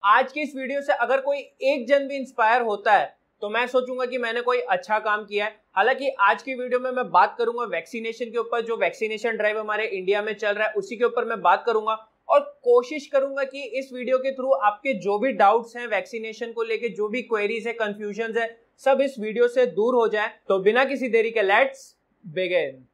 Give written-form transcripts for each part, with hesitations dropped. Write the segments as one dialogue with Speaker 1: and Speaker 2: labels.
Speaker 1: आज की इस वीडियो से अगर कोई एक जन भी इंस्पायर होता है तो मैं सोचूंगा कि मैंने कोई अच्छा काम किया है। हालांकि आज की वीडियो में मैं बात करूंगा वैक्सीनेशन के ऊपर, जो वैक्सीनेशन ड्राइव हमारे इंडिया में चल रहा है उसी के ऊपर मैं बात करूंगा और कोशिश करूंगा कि इस वीडियो के थ्रू आपके जो भी डाउट्स हैं वैक्सीनेशन को लेके, जो भी क्वेरीज है, कंफ्यूजन है, सब इस वीडियो से दूर हो जाए। तो बिना किसी देरी के let's begin.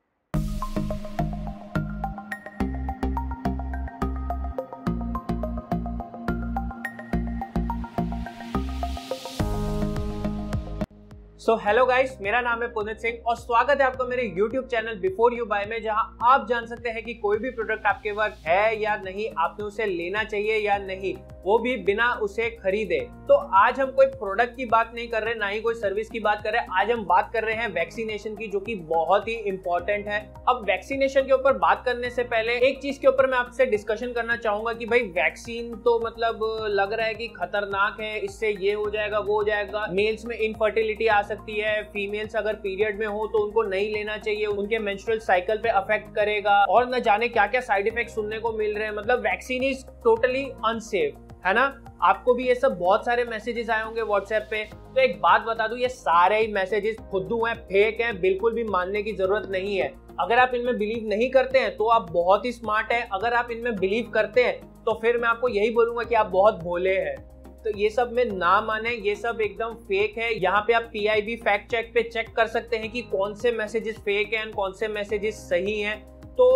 Speaker 1: So hello guys, मेरा नाम है पुनीत सिंह और स्वागत है आपका मेरे YouTube channel before you buy में, जहां आप जान सकते हैं कि कोई भी प्रोडक्ट आपके पास है या नहीं, आपने उसे लेना चाहिए या नहीं, वो भी बिना उसे खरीदे। तो आज हम कोई प्रोडक्ट की बात नहीं कर रहे, ना ही कोई सर्विस की बात कर रहे, आज हम बात कर रहे हैं वैक्सीनेशन की, जो कि बहुत ही इंपॉर्टेंट है। अब वैक्सीनेशन के ऊपर बात करने से पहले एक चीज के ऊपर मैं आपसे डिस्कशन करना चाहूंगा कि भाई वैक्सीन तो मतलब लग रहा है कि खतरनाक है, इससे ये हो जाएगा वो हो जाएगा, मेल्स में इनफर्टिलिटी आ सकती है, फीमेल्स अगर पीरियड में हो तो उनको नहीं लेना चाहिए, उनके मेंस्ट्रुअल साइकिल पे अफेक्ट करेगा और न जाने क्या क्या साइड इफेक्ट सुनने को मिल रहे हैं। मतलब वैक्सीन इज टोटली अनसेफ, है ना। आपको भी ये सब बहुत सारे मैसेजेस आए होंगे व्हाट्सएप पे। तो एक बात बता दूं, ये सारे ही मैसेजेस फुद्दू हैं, फेक हैं, बिल्कुल भी मानने की जरूरत नहीं है। अगर आप इनमें बिलीव नहीं करते हैं तो आप बहुत ही स्मार्ट हैं, अगर आप इनमें बिलीव करते हैं तो फिर मैं आपको यही बोलूंगा कि आप बहुत भोले हैं। तो ये सब में ना माने, ये सब एकदम फेक है। यहाँ पे आप PIB फैक्ट चेक पे चेक कर सकते हैं कि कौन से मैसेजेस फेक हैं, कौन से मैसेजेस सही हैं। तो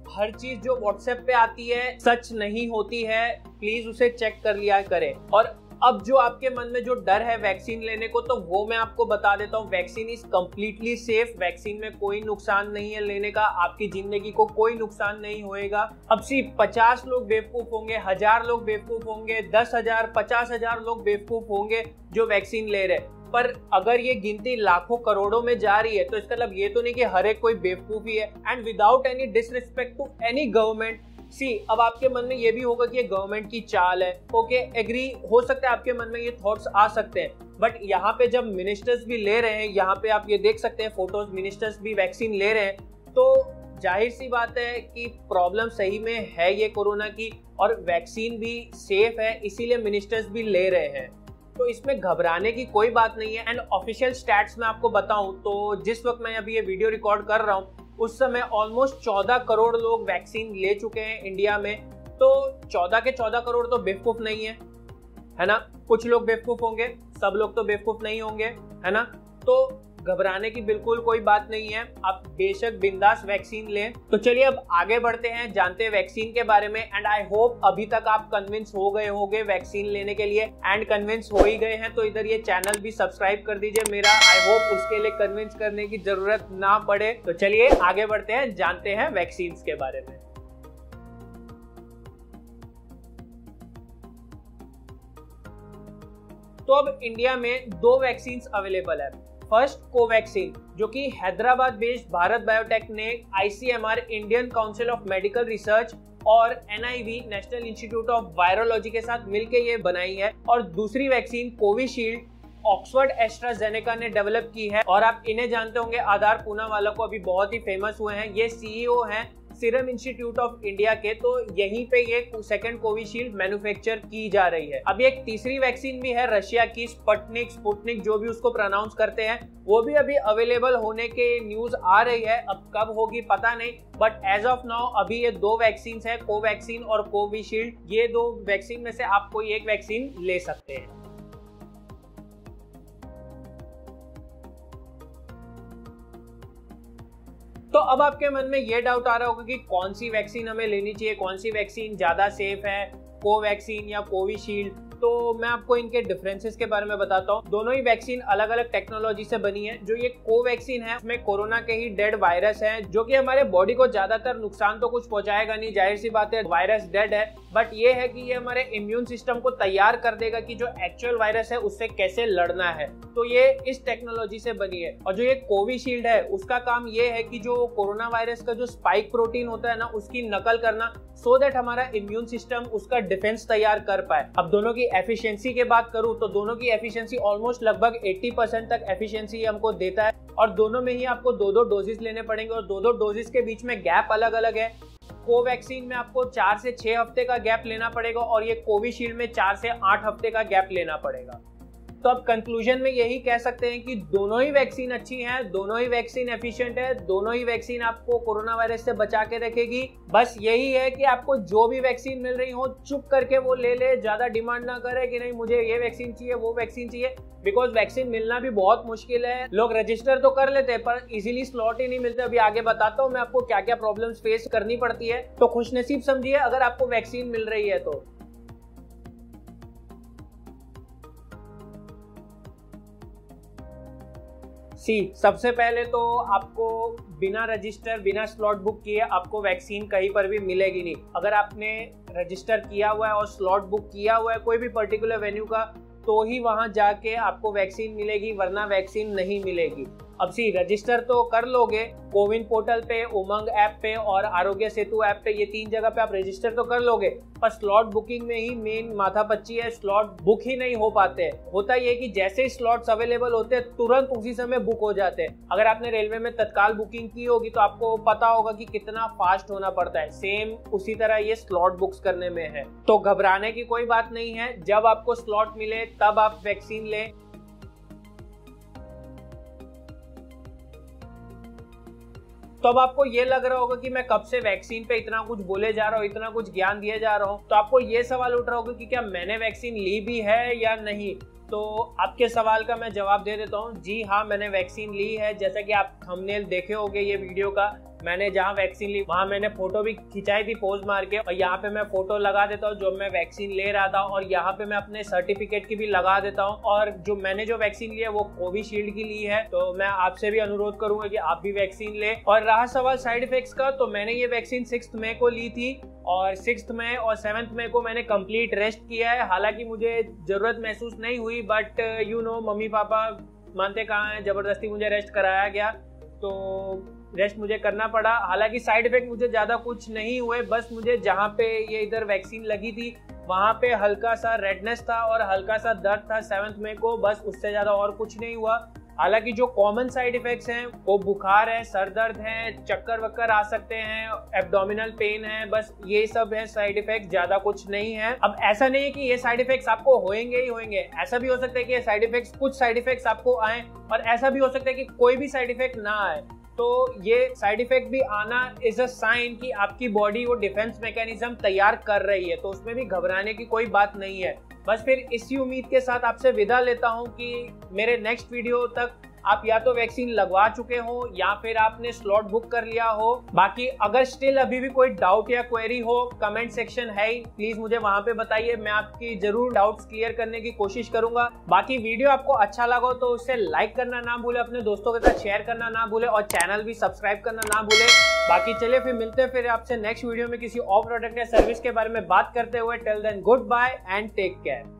Speaker 1: हर चीज जो व्हाट्सएप पे आती है सच नहीं होती है, प्लीज उसे चेक कर लिया करें। और अब जो आपके मन में जो डर है वैक्सीन लेने को, तो वो मैं आपको बता देता हूँ, vaccine is completely safe. Vaccine में कोई नुकसान नहीं है लेने का, आपकी जिंदगी को कोई नुकसान नहीं होएगा। अब सिर्फ 50 लोग बेवकूफ होंगे, 1000 लोग बेवकूफ होंगे, 10,000 50,000 लोग बेवकूफ होंगे जो वैक्सीन ले रहे, पर अगर ये गिनती लाखों करोड़ों में जा रही है तो इसका मतलब ये तो नहीं कि हर एक कोई बेवकूफ ही है। And without any disrespect to any government, अब आपके मन में ये भी होगा कि ये गवर्नमेंट की चाल है। ओके, एग्री, हो सकता है आपके मन में ये थॉट्स आ सकते हैं, बट यहाँ पे जब मिनिस्टर्स भी ले रहे हैं, यहाँ पे आप ये देख सकते हैं फोटोज, मिनिस्टर्स भी वैक्सीन ले रहे हैं, तो जाहिर सी बात है कि प्रॉब्लम सही में है ये कोरोना की, और वैक्सीन भी सेफ है, इसीलिए मिनिस्टर्स भी ले रहे हैं। तो इसमें घबराने की कोई बात नहीं है। एंड ऑफिशियल स्टैट्स में आपको बताऊं तो जिस वक्त मैं अभी ये वीडियो रिकॉर्ड कर रहा हूं उस समय ऑलमोस्ट 14 करोड़ लोग वैक्सीन ले चुके हैं इंडिया में। तो 14 के 14 करोड़ तो बेवकूफ नहीं है ना। कुछ लोग बेवकूफ होंगे, सब लोग तो बेवकूफ नहीं होंगे, है ना। तो घबराने की बिल्कुल कोई बात नहीं है, आप बेशक बिंदास वैक्सीन लें। तो चलिए अब आगे बढ़ते हैं, जानते हैं वैक्सीन के बारे में। एंड आई होप अभी तक आप कन्विंस हो गए होंगे वैक्सीन लेने के लिए, एंड कन्विंस हो ही गए हैं तो इधर ये चैनल भी सब्सक्राइब कर दीजिए मेरा। आई होप उसके लिए कन्विंस करने की जरूरत ना पड़े। तो चलिए आगे बढ़ते हैं, जानते हैं वैक्सीन के बारे में। तो अब इंडिया में 2 वैक्सीन अवेलेबल है। फर्स्ट कोवैक्सीन, जो कि हैदराबाद बेस्ड भारत बायोटेक ने ICMR Indian council of medical research और NIV national institute of virology के साथ मिलकर ये बनाई है। और दूसरी वैक्सीन कोविशील्ड ऑक्सफोर्ड एस्ट्राजेनेका ने डेवलप की है। और आप इन्हें जानते होंगे, आधार पूनावाला को अभी बहुत ही फेमस हुए हैं, ये CEO हैं सीरम इंस्टीट्यूट ऑफ इंडिया के। तो यहीं पे ये सेकंड कोविशील्ड मैन्युफैक्चर की जा रही है। अभी एक तीसरी वैक्सीन भी है रशिया की, स्पुतनिक जो भी उसको प्रोनाउंस करते हैं, वो भी अभी अवेलेबल होने के न्यूज आ रही है। अब कब होगी पता नहीं, बट एज ऑफ नाउ अभी ये 2 वैक्सीन है, कोवैक्सीन और कोविशील्ड। ये 2 वैक्सीन में से आप कोई एक वैक्सीन ले सकते हैं। तो अब आपके मन में ये डाउट आ रहा होगा कि कौन सी वैक्सीन हमें लेनी चाहिए, कौन सी वैक्सीन ज्यादा सेफ है, कोवैक्सीन या कोविशील्ड। तो मैं आपको इनके डिफरेंसेस के बारे में बताता हूँ। दोनों ही वैक्सीन अलग अलग टेक्नोलॉजी से बनी है। जो ये कोवैक्सीन है उसमें कोरोना के ही डेड वायरस है, जो कि हमारे बॉडी को ज्यादातर नुकसान तो कुछ पहुंचाएगा नहीं, जाहिर सी बात है वायरस डेड है, बट ये है कि ये हमारे इम्यून सिस्टम को तैयार कर देगा कि जो एक्चुअल वायरस है उससे कैसे लड़ना है। तो ये इस टेक्नोलॉजी से बनी है। और जो ये कोविशील्ड है उसका काम ये है कि जो कोरोना वायरस का जो स्पाइक प्रोटीन होता है ना, उसकी नकल करना, सो दैट हमारा इम्यून सिस्टम उसका डिफेंस तैयार कर पाए। अब दोनों की एफिशिएंसी की बात करूं तो दोनों की एफिशिएंसी ऑलमोस्ट लगभग 80% तक एफिशिएंसी हमको देता है। और दोनों में ही आपको 2-2 डोजेस लेने पड़ेंगे और 2-2 डोजेस के बीच में गैप अलग अलग है। कोवैक्सीन में आपको 4 से 6 हफ्ते का गैप लेना पड़ेगा और ये कोविशील्ड में 4 से 8 हफ्ते का गैप लेना पड़ेगा। तो अब कंक्लूजन में यही कह सकते हैं कि दोनों ही वैक्सीन अच्छी हैं, दोनों ही वैक्सीन एफिशिएंट है, दोनों ही वैक्सीन आपको कोरोना वायरस से बचा के रखेगी। बस यही है कि आपको जो भी वैक्सीन मिल रही हो चुप करके वो ले ले, ज्यादा डिमांड ना करे कि नहीं मुझे ये वैक्सीन चाहिए वो वैक्सीन चाहिए, बिकॉज वैक्सीन मिलना भी बहुत मुश्किल है। लोग रजिस्टर तो कर लेते हैं पर इजीली स्लॉट ही नहीं मिलते। अभी आगे बताता हूँ मैं आपको क्या क्या प्रॉब्लम्स फेस करनी पड़ती है, तो खुशनसीब समझिए अगर आपको वैक्सीन मिल रही है तो। सबसे पहले तो आपको बिना रजिस्टर बिना स्लॉट बुक किए आपको वैक्सीन कहीं पर भी मिलेगी नहीं। अगर आपने रजिस्टर किया हुआ है और स्लॉट बुक किया हुआ है कोई भी पर्टिकुलर वेन्यू का तो ही वहां जाके आपको वैक्सीन मिलेगी, वरना वैक्सीन नहीं मिलेगी। अब रजिस्टर तो कर लोगे कोविन पोर्टल पे, उमंग ऐप पे और आरोग्य सेतु ऐप पे, ये 3 जगह पे आप रजिस्टर तो कर लोगे, पर स्लॉट बुकिंग में ही मेन माथापच्ची है, स्लॉट बुक ही नहीं हो पाते हैं। होता ये कि जैसे ही स्लॉट्स अवेलेबल होते हैं तुरंत उसी समय बुक हो जाते हैं। अगर आपने रेलवे में तत्काल बुकिंग की होगी तो आपको पता होगा कि कितना फास्ट होना पड़ता है, सेम उसी तरह ये स्लॉट बुक्स करने में है। तो घबराने की कोई बात नहीं है, जब आपको स्लॉट मिले तब आप वैक्सीन लें। तो अब आपको ये लग रहा होगा कि मैं कब से वैक्सीन पे इतना कुछ बोले जा रहा हूँ, इतना कुछ ज्ञान दिए जा रहा हूँ, तो आपको ये सवाल उठ रहा होगा कि क्या मैंने वैक्सीन ली भी है या नहीं। तो आपके सवाल का मैं जवाब दे देता हूँ, जी हाँ मैंने वैक्सीन ली है। जैसा कि आप थंबनेल देखे होंगे ये वीडियो का, मैंने जहाँ वैक्सीन ली वहाँ मैंने फोटो भी खिंचाई थी पोज मार के, और यहाँ पे मैं फोटो लगा देता हूँ जो मैं वैक्सीन ले रहा था, और यहाँ पे मैं अपने सर्टिफिकेट की भी लगा देता हूँ। और मैंने जो वैक्सीन ली है वो कोविशील्ड की ली है, तो मैं आपसे भी अनुरोध करूंगा कि आप भी वैक्सीन ले। और रहा सवाल साइड इफेक्ट्स का, तो मैंने ये वैक्सीन 6 मई को ली थी और 6 मई और 7 मई को मैंने कंप्लीट रेस्ट किया है। हालांकि मुझे जरूरत महसूस नहीं हुई, बट मम्मी पापा मानते कहाँ हैं, जबरदस्ती मुझे रेस्ट कराया गया तो रेस्ट मुझे करना पड़ा। हालांकि साइड इफेक्ट मुझे ज्यादा कुछ नहीं हुए, बस मुझे जहाँ पे ये इधर वैक्सीन लगी थी वहां पे हल्का सा रेडनेस था और हल्का सा दर्द था 7 मई को, बस उससे ज्यादा और कुछ नहीं हुआ। हालांकि जो कॉमन साइड इफेक्ट्स हैं वो बुखार है, सर दर्द है, चक्कर वक्कर आ सकते हैं, एब्डोमिनल पेन है, बस ये सब है साइड इफेक्ट, ज्यादा कुछ नहीं है। अब ऐसा नहीं है कि ये साइड इफेक्ट्स आपको होंगे ही होंगे, ऐसा भी हो सकता है कि साइड इफेक्ट्स कुछ साइड इफेक्ट्स आपको आए और ऐसा भी हो सकता है कि कोई भी साइड इफेक्ट ना आए। तो ये साइड इफेक्ट भी आना इज अ साइन कि आपकी बॉडी वो डिफेंस मैकेनिज्म तैयार कर रही है, तो उसमें भी घबराने की कोई बात नहीं है। बस फिर इसी उम्मीद के साथ आपसे विदा लेता हूं कि मेरे नेक्स्ट वीडियो तक आप या तो वैक्सीन लगवा चुके हो या फिर आपने स्लॉट बुक कर लिया हो। बाकी अगर स्टिल अभी भी कोई डाउट या क्वेरी हो, कमेंट सेक्शन है ही, प्लीज मुझे वहां पे बताइए, मैं आपकी जरूर डाउट्स क्लियर करने की कोशिश करूंगा। बाकी वीडियो आपको अच्छा लगा तो उसे लाइक करना ना भूले, अपने दोस्तों के साथ शेयर करना ना भूले और चैनल भी सब्सक्राइब करना ना भूले। बाकी चलिए फिर मिलते हैं फिर आपसे नेक्स्ट वीडियो में किसी और प्रोडक्ट या सर्विस के बारे में बात करते हुए। Till then good bye and take care.